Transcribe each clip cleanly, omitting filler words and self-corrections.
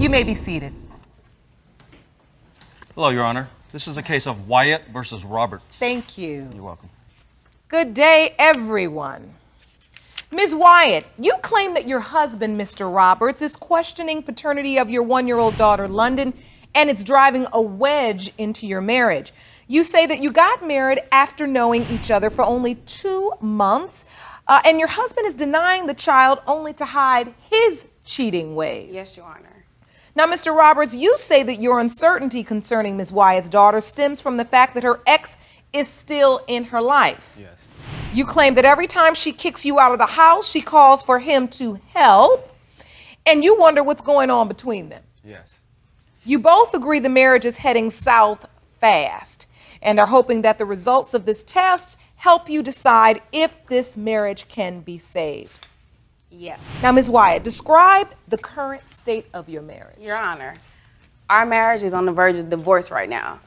You may be seated. Hello, Your Honor. This is a case of Wyatt versus Roberts. Thank you. You're welcome. Good day, everyone. Ms. Wyatt, you claim that your husband, Mr. Roberts, is questioning paternity of your one-year-old daughter, London, and it's driving a wedge into your marriage. You say that you got married after knowing each other for only 2 months, and your husband is denying the child only to hide his cheating ways. Yes, Your Honor. Now, Mr. Roberts, you say that your uncertainty concerning Ms. Wyatt's daughter stems from the fact that her ex is still in her life. Yes. You claim that every time she kicks you out of the house, she calls for him to help, and you wonder what's going on between them. Yes. You both agree the marriage is heading south fast and are hoping that the results of this test help you decide if this marriage can be saved. Yeah. Now, Ms. Wyatt, describe the current state of your marriage. Your Honor, our marriage is on the verge of divorce right now.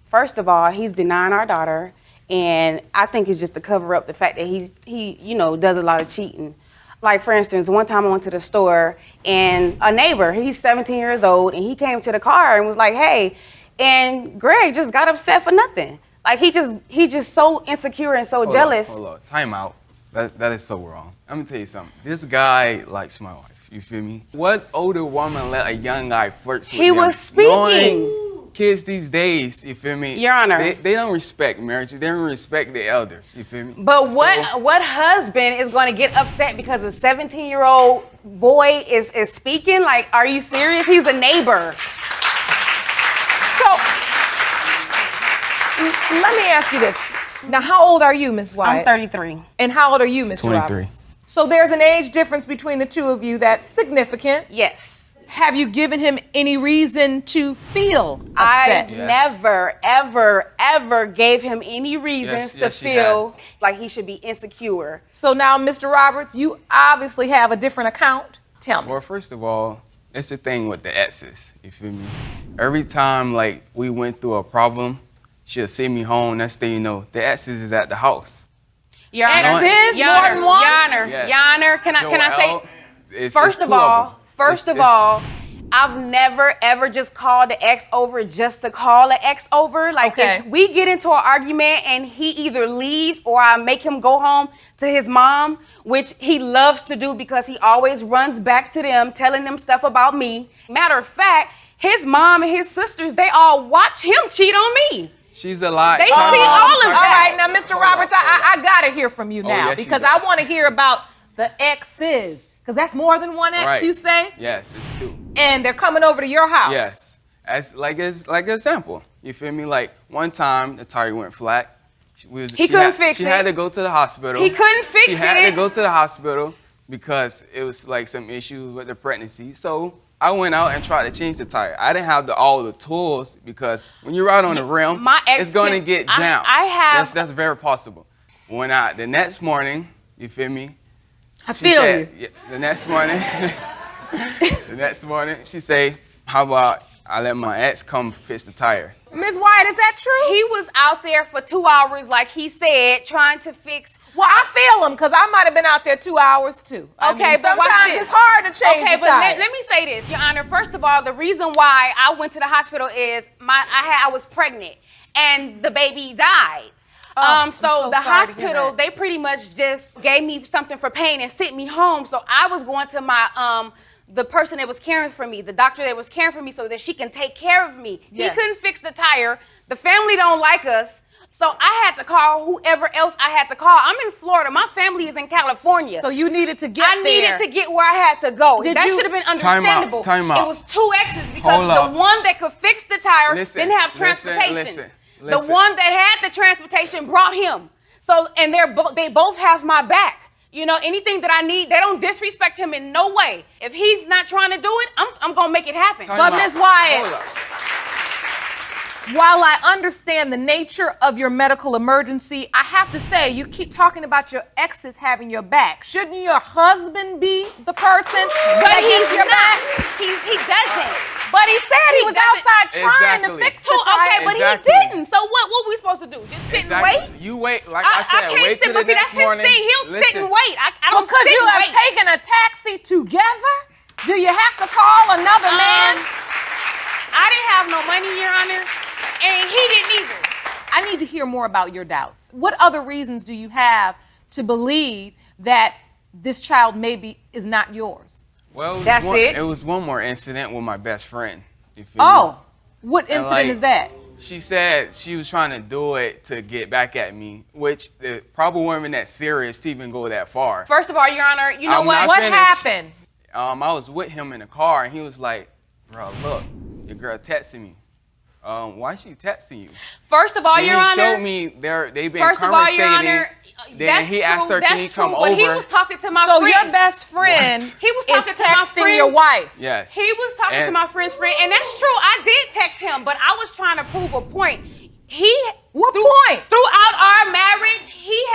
First of all, he's denying our daughter, and I think it's just to cover up the fact that he does a lot of cheating. Like, for instance, one time I went to the store, and a neighbor, he's 17 years old, and he came to the car and was like, hey, and Greg just got upset for nothing. Like, he's just so insecure and so jealous. Hold on. Time out. That is so wrong. Let me tell you something. This guy likes my wife. You feel me? What older woman let a young guy flirt with He them? was speaking. Knowing kids these days, you feel me? Your Honor. They don't respect marriages. They don't respect the elders. You feel me? But what husband is going to get upset because a 17-year-old boy is speaking? Like, are you serious? He's a neighbor. So, let me ask you this. Now, how old are you, Ms. Wyatt? I'm 33. And how old are you, Mr. 23. Roberts? So there's an age difference between the two of you that's significant. Yes. Have you given him any reason to feel upset? I never, ever, ever gave him any reasons to feel like he should be insecure. So now, Mr. Roberts, you obviously have a different account. Tell me. Well, first of all, it's the thing with the exes. You feel me? Every time, like, we went through a problem, she'll send me home. Next thing you know, the exes is at the house. Your Honor, Exes? More than one? Your Honor, Yes. Your Honor, can I say? It's First two of all, them. I've never ever just called the ex over just to call the ex over. Like, Okay. if we get into an argument and he either leaves or I make him go home to his mom, which he loves to do because he always runs back to them, telling them stuff about me. Matter of fact, his mom and his sisters, they all watch him cheat on me. She's a lie. They see all of All that. right, now, Mr. Roberts, I got to hear from you now yes, she because I does. want to hear about the exes. Because that's more than one ex, Right. you say? Yes, it's two. And they're coming over to your house. Yes. As like an example. You feel me? Like, one time the tire went flat. She couldn't fix She it. had to go to the hospital. He couldn't fix She had it. to go to the hospital because it was like some issues with the pregnancy. So I went out and tried to change the tire. I didn't have all the tools because when you're out on the rim, My ex it's going to can- get jammed. I have- That's very possible. The next morning, you feel me? I She feel said, you. yeah, the next morning, she say, how about I let my ex come fix the tire? Ms. Wyatt, is that true? He was out there for 2 hours, like he said, trying to fix. Well, I feel him because I might have been out there 2 hours too. I Okay, mean, but watch sometimes this. it's hard to change Okay, the but tire. let me say this, Your Honor. First of all, the reason why I went to the hospital is I was pregnant and the baby died. I'm So so the sorry to hear hospital, that. they pretty much just gave me something for pain and sent me home. So I was going to my the person that was caring for me, the doctor that was caring for me, so that she can take care of me. Yeah. He couldn't fix the tire. The family don't like us. So I had to call whoever else I had to call. I'm in Florida. My family is in California. So you needed to get I there. needed to get where I had to go. Did That you- should have been Time out, understandable. time out. It was two exes because Hold up. the one that could fix the tire Listen, didn't have listen, transportation. listen. The one that had the transportation brought him. So, and they both have my back. You know, anything that I need, they don't disrespect him in no way. If he's not trying to do it, I'm gonna make it happen. Time But out. Ms. Wyatt, Hold up. While I understand the nature of your medical emergency, I have to say, you keep talking about your exes having your back. Shouldn't your husband be the person that gives your back? He doesn't. But he said he was doesn't. outside trying to Exactly. fix the tire. Okay, but Exactly. he didn't. So what we supposed to do? Just sit and wait? You wait, like I said, can't wait sit, till the but see, next that's his morning. thing. He'll sit and wait. I don't Because sit you and have wait. taken a taxi together? Do you have to call another man? I didn't have no money, Your Honor, and he didn't either. I need to hear more about your doubts. What other reasons do you have to believe that this child maybe is not yours? Well, That's it? It was one more incident with my best friend. You feel Oh, what And, incident like, is that? She said she was trying to do it to get back at me, which it probably wasn't that serious to even go that far. First of all, Your Honor, you know I'm what? not What finished. happened? I was with him in the car, and he was like, "Bro, look, your girl texting me. Why is she texting you?" First of all, Then Your he Honor. showed me they've been First of all, Your conversating. Honor, Then that's he asked her, true, "Can that's he come true, but he over?" was talking to my So friend. your best friend What? He was is talking to my texting friend. your wife. Yes. He was talking to And- my friend's friend, and that's true. I did text him, but I was trying to prove a point. What point? Throughout our marriage, he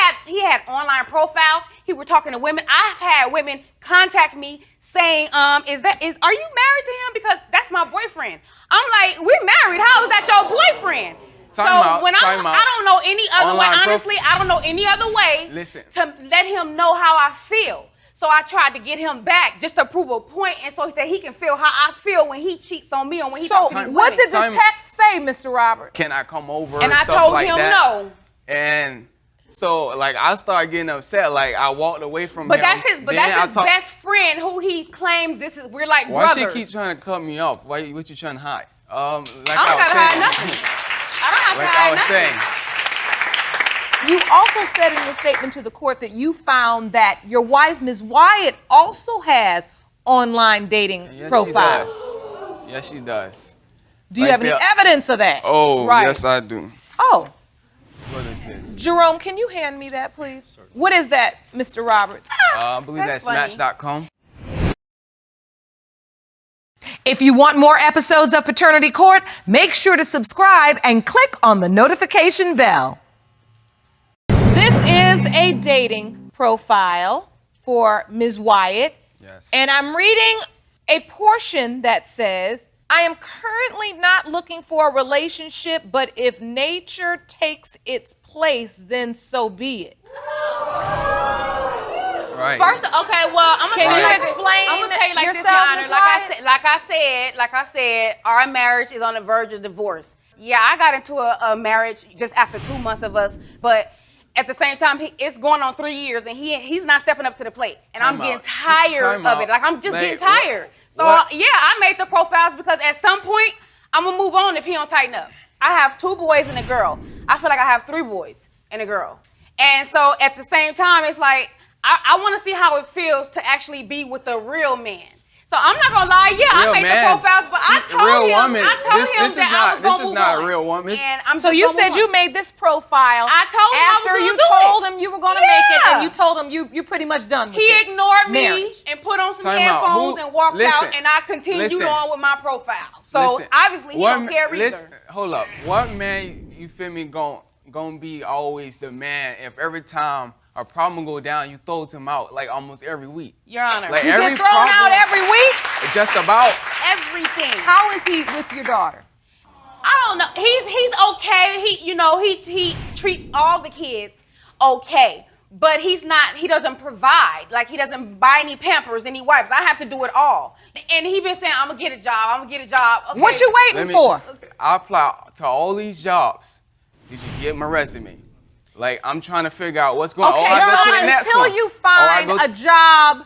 had online profiles. He was talking to women. I've had women contact me saying, are you married to him? Because that's my boyfriend. I'm like, we're married. How is that your boyfriend? Time so out, when time out. I don't know any other way. Online Honestly, I don't know any other way Listen. to let him know how I feel. So I tried to get him back just to prove a point, and so that he can feel how I feel when he cheats on me or when he So talks to these what women. did the text say, Mr. Roberts? Can I come over? And I stuff told like him that. no. And so, like, I started getting upset. Like, I walked away from But him. that's his. But Then that's his I talk- best friend, who he claimed we're like Why brothers. she keep trying to cut me off? What you trying to hide? Like I I don't was gotta saying. hide nothing. I don't have Like to hide I was nothing. saying. You also said in your statement to the court that you found that your wife, Ms. Wyatt, also has online dating Yes, profiles. she does. Yes, she does. Do you Like have any the- evidence of that? Oh, Right. yes, I do. Oh, What is this? Jerome, can you hand me that, please? What is that, Mr. Roberts? I believe That's that's funny. Match.com. If you want more episodes of Paternity Court, make sure to subscribe and click on the notification bell. This is a dating profile for Ms. Wyatt. Yes. And I'm reading a portion that says, I am currently not looking for a relationship, but if nature takes its place, then so be it. Right. First, okay, well, I'm gonna Can tell you like this. explain I'm gonna tell you like this, Your yourself, Honor. Ms. Like I said, our marriage is on the verge of divorce. Yeah, I got into a marriage just after 2 months of us, but at the same time, it's going on 3 years, and he's not stepping up to the plate, and I'm Time getting out. tired Time of it. out. Like I'm just Like, getting tired. So what? yeah, I made the profiles because at some point I'm gonna move on if he don't tighten up. I have 2 boys and a girl. I feel like I have 3 boys and a girl, and so at the same time, it's like I want to see how it feels to actually be with a real man. So I'm not gonna lie, yeah, Real I made man. the profiles, but I She- told real him, woman. I told This him is that not- I was gonna this is move not a on. real woman. And I'm So just you gonna said move you on. made this profile I told him I was after gonna you do told it. him you were going to make it, Yeah. and you told him you're pretty much done with He this ignored me marriage. and put on some Time out. headphones Who- and walked listen, out, and I continued listen. on with my profile. So Listen, obviously he what don't ma- care either. Listen, hold up. What man you feel me gon' be always the man if every time a problem go down you throws him out like almost every week? Your Honor, Like You every get thrown out problem- every week? Just about. everything. How is he with your daughter? I don't know. He's okay. He treats all the kids okay, but he doesn't provide. Like he doesn't buy any Pampers, any wipes. I have to do it all. And he been saying, I'm gonna get a job. Okay. What you waiting for? I apply to all these jobs. Did you get my resume? Like I'm trying to figure out what's going on. Okay, I go to the so next until one. you Or I find go a to- job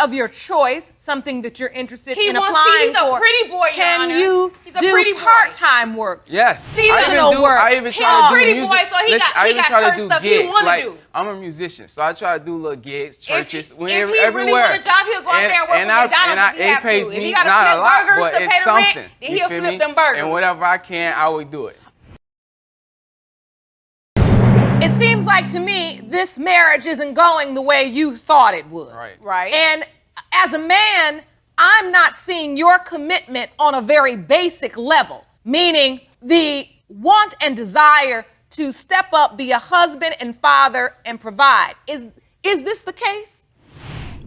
of your choice, something that you're interested He in wants- applying he's a for, pretty boy, Your can Honor. you He's a do pretty boy. part-time work? Yes. Seasonal work. I even He try a to do pretty music. boy, so he got- I he even got try to certain do stuff he gigs. wanna Like do. I'm a musician, so I try to do little gigs, churches, if whenever, he really everywhere. want a job, he'll go out there and work and for McDonald's if he it have to. pays If he me gotta not a flip lot, burgers but to pay it's the rent, something. then You he'll feel flip me? them burgers. And whatever I can, I would do it. It seems like to me this marriage isn't going the way you thought it would. Right. And as a man, I'm not seeing your commitment on a very basic level, meaning the want and desire to step up, be a husband and father and provide. Is this the case?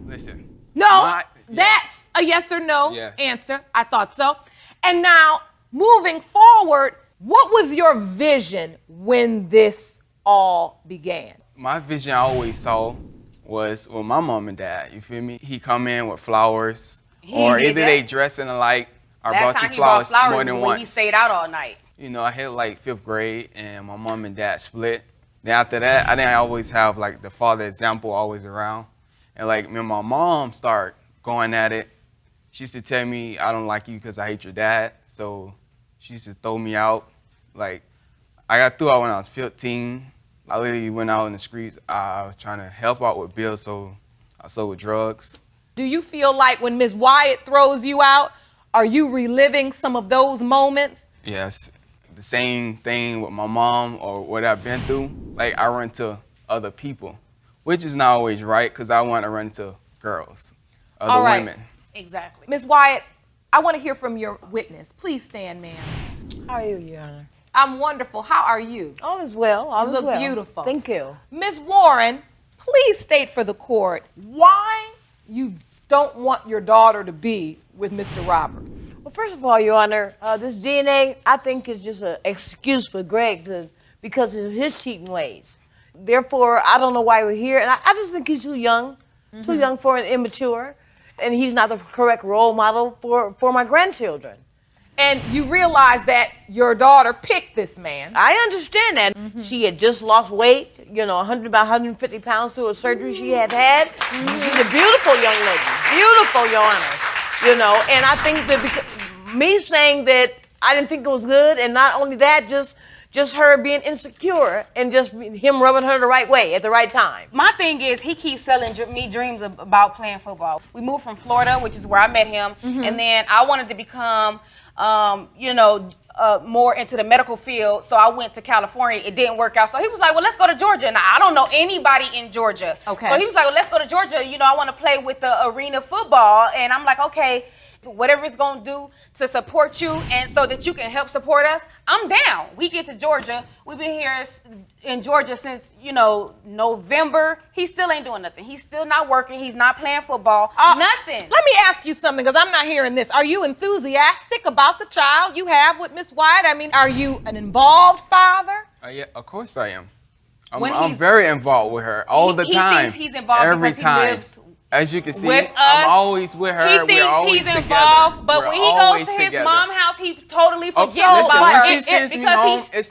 Listen. No, yes. that's a yes or no Yes. answer. I thought so. And now, moving forward, what was your vision when this all began? My vision I always saw was with my mom and dad. You feel me? He come in with flowers, or did either that. they dressing alike. I Last brought time you he brought flowers flowers more was than when once. he stayed out all night. You know, I hit like 5th grade, and my mom and dad split. Then after that, I didn't always have like the father example always around. And like when my mom started going at it, she used to tell me, I don't like you because I hate your dad. So she used to throw me out. Like, I got through out when I was 15. I literally went out in the streets. I was trying to help out with bills, so I sold drugs. Do you feel like when Ms. Wyatt throws you out, are you reliving some of those moments? Yes, the same thing with my mom or what I've been through. Like, I run to other people, which is not always right because I want to run to girls, other All right. women. Exactly. Ms. Wyatt, I want to hear from your witness. Please stand, ma'am. How are you, Your Honor? I'm wonderful. How are you? All is well. All You is look well. beautiful. Thank you. Ms. Warren, please state for the court why you don't want your daughter to be with Mr. Roberts. Well, first of all, Your Honor, this DNA, I think, is just an excuse for Greg because of his cheating ways. Therefore, I don't know why we're here, and I just think he's too young for an immature, and he's not the correct role model for my grandchildren. And you realize that your daughter picked this man. I understand that. She had just lost weight, about 150 pounds through a surgery she had. She's a beautiful young lady, beautiful, Your Honor. And I think that me saying that I didn't think it was good, and not only that, just her being insecure and just him rubbing her the right way at the right time. My thing is, he keeps selling me dreams about playing football. We moved from Florida, which is where I met him, and then I wanted to become, more into the medical field, so I went to California. It didn't work out, so he was like, well, let's go to Georgia. Now, I don't know anybody in Georgia. Okay. So he was like, well, let's go to Georgia. I want to play with the arena football, and I'm like, okay, whatever it's going to do to support you and so that you can help support us, I'm down. We get to Georgia. We've been here in Georgia since, November. He still ain't doing nothing. He's still not working. He's not playing football. Nothing. Let me ask you something, because I'm not hearing this. Are you enthusiastic about the child you have with Miss Wyatt? I mean, are you an involved father? Yeah, of course I am. When I'm he's- very involved with her all the He time. thinks he's involved every because he time. lives As you can see, with us. I'm always with her. He We're thinks always he's together. involved, but We're when he goes always to his together. mom's house, he totally forgets Okay, listen, about when her. she sends me because home, he's- it's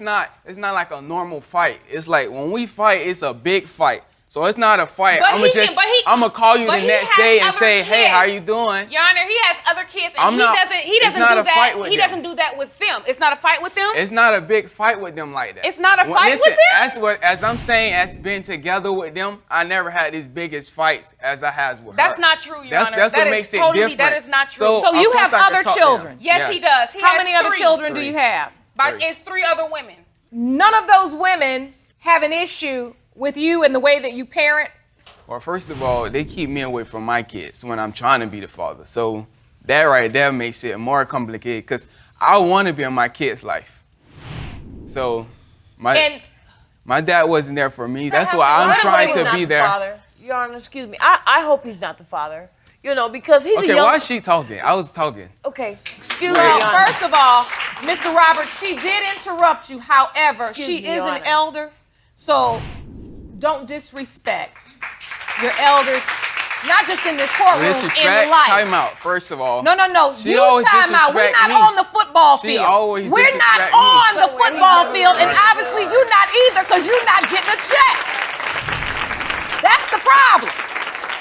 not like a normal fight. It's like when we fight, it's a big fight. So it's not a fight. But I'm he gonna can- but he- I'm gonna call you but the he next has day and other say, hey, kids. how you doing? Your Honor, he has other kids, and I'm he not- doesn't it's not do a that. fight with He them. doesn't do that with them. It's not a fight with them. It's not a big fight with them like that. It's not a Well, fight listen, with them? as I'm saying, as being together with them, I never had these biggest fights as I has with her. That's not true, Your Honor. That's That what is makes it totally- different. that is not true. So you of course have I can other talk to them. children? Yes, he does. He How has many other 3. children do Three. you have? But 3. it's 3 other women. None of those women have an issue with you and the way that you parent? Well, first of all, they keep me away from my kids when I'm trying to be the father. So that right there makes it more complicated because I want to be in my kids' life. So my dad wasn't there for me. That's why I'm By the way, trying he's to not be the there. Father. Your Honor, excuse me. I hope he's not the father. Because he's a Okay, young. why is she talking? I was talking. Okay, excuse me. Well, Your Honor. first of all, Mr. Roberts, she did interrupt you. However, Excuse she me, is Your an Honor. elder, so don't disrespect your elders, not just in this courtroom, in Disrespect, life. time out, first of all. No. She You always time out. We're disrespect not me. on the football She field. always We're not disrespect me. on the So football he's field, and never- obviously you're not either, because you're not getting a check. That's the problem.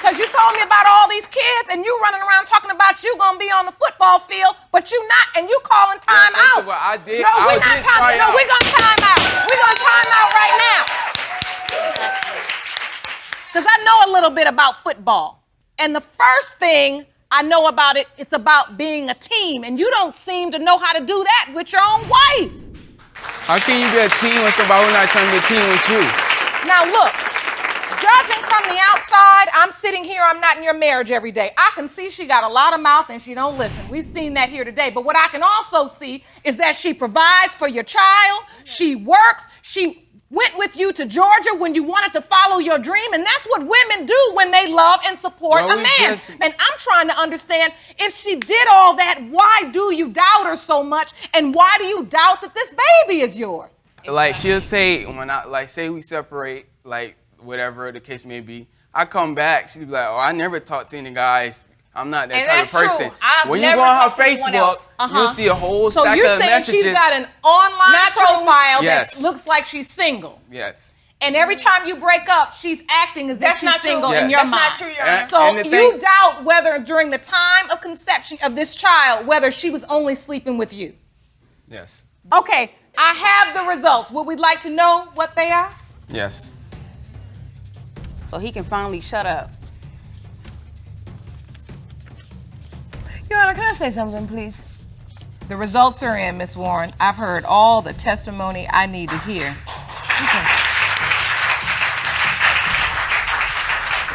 Because you told me about all these kids, and you running around talking about you gonna be on the football field, but you not, and you calling time Well, first out. of all, I did- No, I we're not did time. try No, out. we're gonna time out. We're gonna time out right now. Because I know a little bit about football, and the first thing I know about it, it's about being a team, and you don't seem to know how to do that with your own wife. How can you be a team with somebody who's not trying to be a team with you? Now look, judging from the outside, I'm sitting here, I'm not in your marriage every day. I can see she got a lot of mouth and she don't listen. We've seen that here today. But what I can also see is that she provides for your child, she works, she went with you to Georgia when you wanted to follow your dream, and that's what women do when they love and support a man. And I'm trying to understand, if she did all that, why do you doubt her so much, and why do you doubt that this baby is yours? Like, she'll say, when I, like, say we separate, like, whatever the case may be, I come back, she'll be like, oh, I never talked to any guys. I'm not that type of person. When you go on her Facebook, you'll see a whole stack of messages. So you're saying she's got an online profile that looks like she's single. Yes. And every time you break up, she's acting as if she's single in your mind. That's not true, Your Honor. So you doubt whether during the time of conception of this child, whether she was only sleeping with you. Yes. Okay, I have the results. Would we like to know what they are? Yes. So he can finally shut up. Your Honor, can I say something, please? The results are in, Miss Warren. I've heard all the testimony I need to hear. Okay.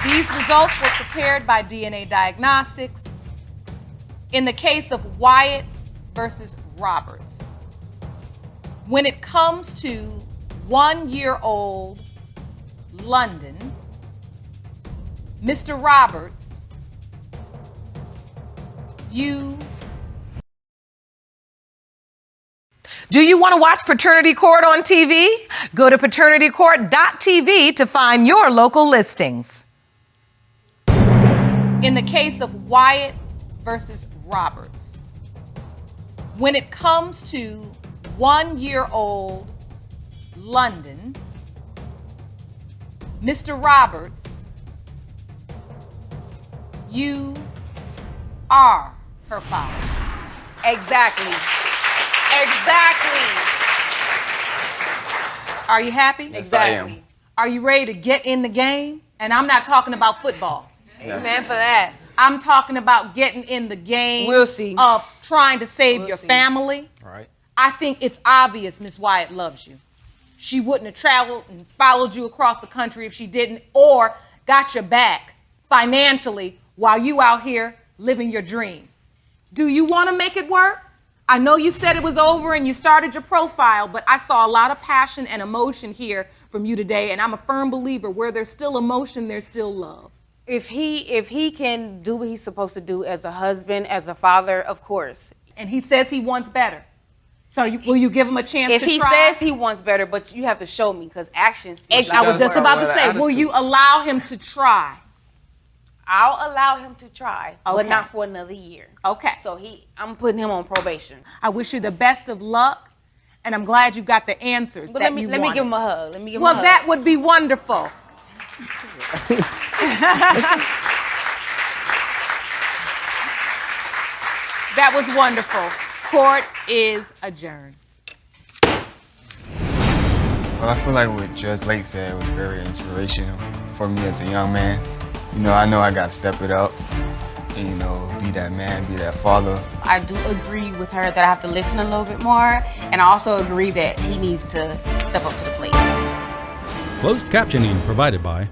These results were prepared by DNA Diagnostics in the case of Wyatt versus Roberts. When it comes to 1-year-old London, Mr. Roberts, you... Do you want to watch Paternity Court on TV? Go to paternitycourt.tv to find your local listings. In the case of Wyatt versus Roberts, when it comes to 1-year-old London, Mr. Roberts, you are her father. Exactly. Exactly. Are you happy? Yes, I am. Are you ready to get in the game? And I'm not talking about football. Amen for that. I'm talking about getting in the game. We'll see. Of trying to save your family. All right. I think it's obvious Miss Wyatt loves you. She wouldn't have traveled and followed you across the country if she didn't, or got your back financially while you out here living your dream. Do you want to make it work? I know you said it was over and you started your profile, but I saw a lot of passion and emotion here from you today, and I'm a firm believer where there's still emotion, there's still love. If he can do what he's supposed to do as a husband, as a father, of course. And he says he wants better. So will you give him a chance If to he try? says he wants better, but you have to show me, because actions speak. I was just about to say, will you allow him to try? I'll allow him to try, Okay. but not for another year. Okay. So I'm putting him on probation. I wish you the best of luck, and I'm glad you got the answers But that let me you give wanted. him a hug. Let me give him Well, a hug. that would be wonderful. That was wonderful. Court is adjourned. Well, I feel like what Judge Lake said was very inspirational for me as a young man. You know I got to step it up and, be that man, be that father. I do agree with her that I have to listen a little bit more, and I also agree that he needs to step up to the plate. Closed captioning provided by